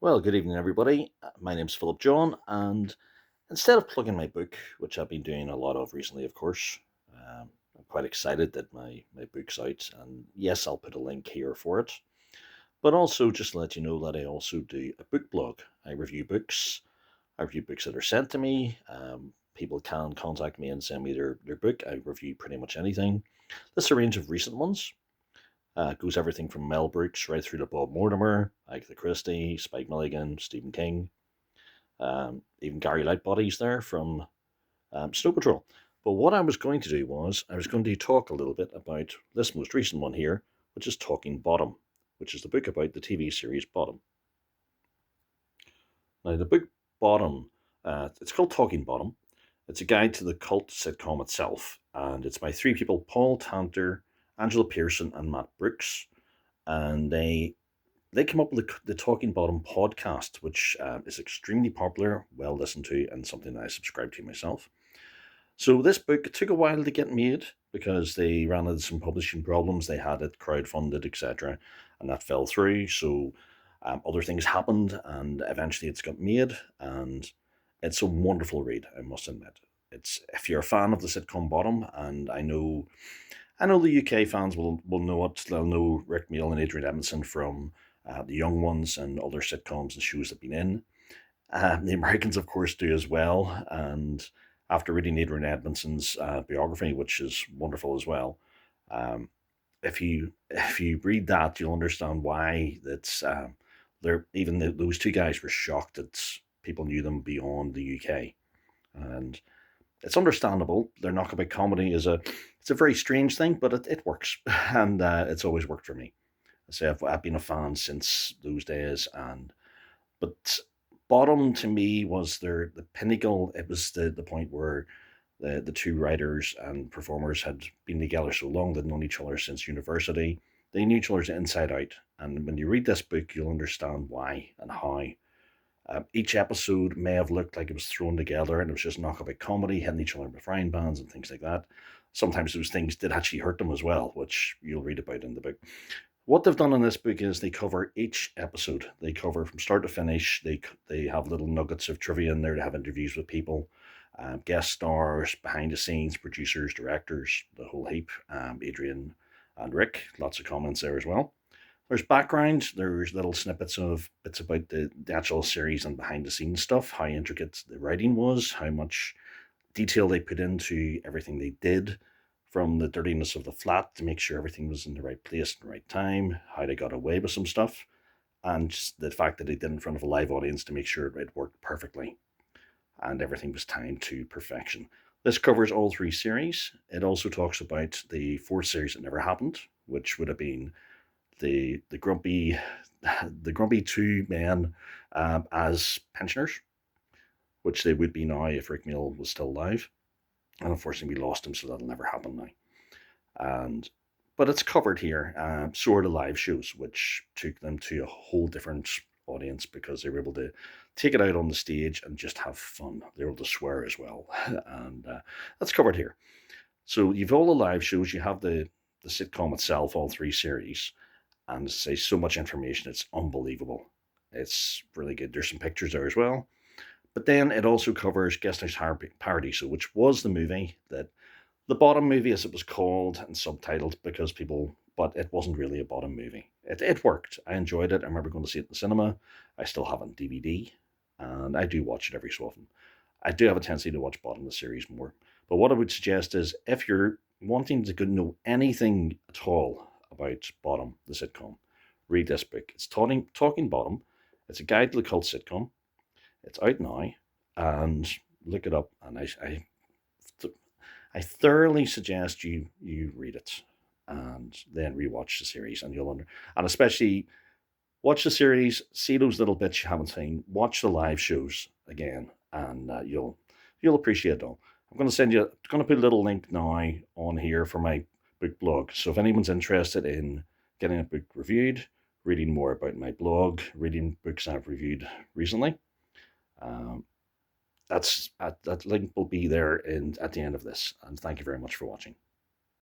Well, good evening, everybody. My name's Philip John, and instead of plugging my book, which I've been doing a lot of recently, of course, I'm quite excited that my book's out, and yes, I'll put a link here for it. But also, just to let you know that I also do a book blog. I review books. I review books that are sent to me. People can contact me and send me their book. I review pretty much anything. This is a range of recent ones. Goes everything from Mel Brooks right through to Bob Mortimer, Agatha Christie, Spike Milligan, Stephen King, even Gary Lightbody's there from Snow Patrol. But what I was going to do was I was going to talk a little bit about this most recent one here, which is Talking Bottom, which is the book about the TV series Bottom. Now, the book Bottom, it's called Talking Bottom. It's a guide to the cult sitcom itself, and it's by three people: Paul Tanter, Angela Pearson, and Matt Brooks. And they came up with the Talking Bottom podcast, which is extremely popular, well listened to, and something that I subscribe to myself. So this book, it took a while to get made because they ran into some publishing problems. They had it crowdfunded, etc., and that fell through. So other things happened, and eventually it's got made, and it's a wonderful read, I must admit. It's if you're a fan of the sitcom Bottom, and I know the UK fans will know it. They'll know Rick Mayall and Adrian Edmondson from the Young Ones and other sitcoms and shows they've been in. The Americans, of course, do as well. And after reading Adrian Edmondson's biography, which is wonderful as well, um, if you read that, you'll understand why that's those two guys were shocked that people knew them beyond the UK, and it's understandable. Their knockabout comedy it's a very strange thing, but it works, and it's always worked for me. I say I've been a fan since those days, but Bottom to me was the pinnacle. It was the point where the two writers and performers had been together so long, they'd known each other since university. They knew each other's inside out, and when you read this book, you'll understand why and how. Each episode may have looked like it was thrown together and it was just knockabout comedy, hitting each other with frying pans and things like that. Sometimes those things did actually hurt them as well, which you'll read about in the book. What they've done in this book is they cover each episode. They cover from start to finish. They have little nuggets of trivia in there. They have interviews with people, guest stars, behind the scenes, producers, directors, the whole heap. Adrian and Rick, lots of comments there as well. There's background, there's little snippets of bits about the actual series and behind the scenes stuff, how intricate the writing was, how much detail they put into everything they did, from the dirtiness of the flat to make sure everything was in the right place at the right time, how they got away with some stuff, and just the fact that they did it in front of a live audience to make sure it worked perfectly and everything was timed to perfection. This covers all three series. It also talks about the fourth series that never happened, which would have been the grumpy the grumpy two men as pensioners, which they would be now if Rick Mayall was still alive. And unfortunately, we lost him, so that'll never happen now. And but it's covered here. Sort of live shows, which took them to a whole different audience because they were able to take it out on the stage and just have fun. They were able to swear as well, and that's covered here. So you've all the live shows. You have the sitcom itself, all three series, and say so much information. It's unbelievable. It's really good. There's some pictures there as well. But then it also covers Guest House Paradiso, which was the movie that the Bottom movie, as it was called and subtitled, because people, but it wasn't really a Bottom movie. It worked. I enjoyed it. I remember going to see it in the cinema. I still have it on DVD, and I do watch it every so often. I do have a tendency to watch Bottom the series more. But what I would suggest is if you're wanting to know anything at all about Bottom, the sitcom, read this book. It's Talking Bottom. It's a guide to the cult sitcom. It's out now, and look it up. And I thoroughly suggest you read it and then rewatch the series, and and especially watch the series, see those little bits you haven't seen, watch the live shows again, and you'll appreciate it all. I'm going to put a little link now on here for my book blog. So if anyone's interested in getting a book reviewed, reading more about my blog, reading books I've reviewed recently, um, that link will be there at the end of this. And thank you very much for watching.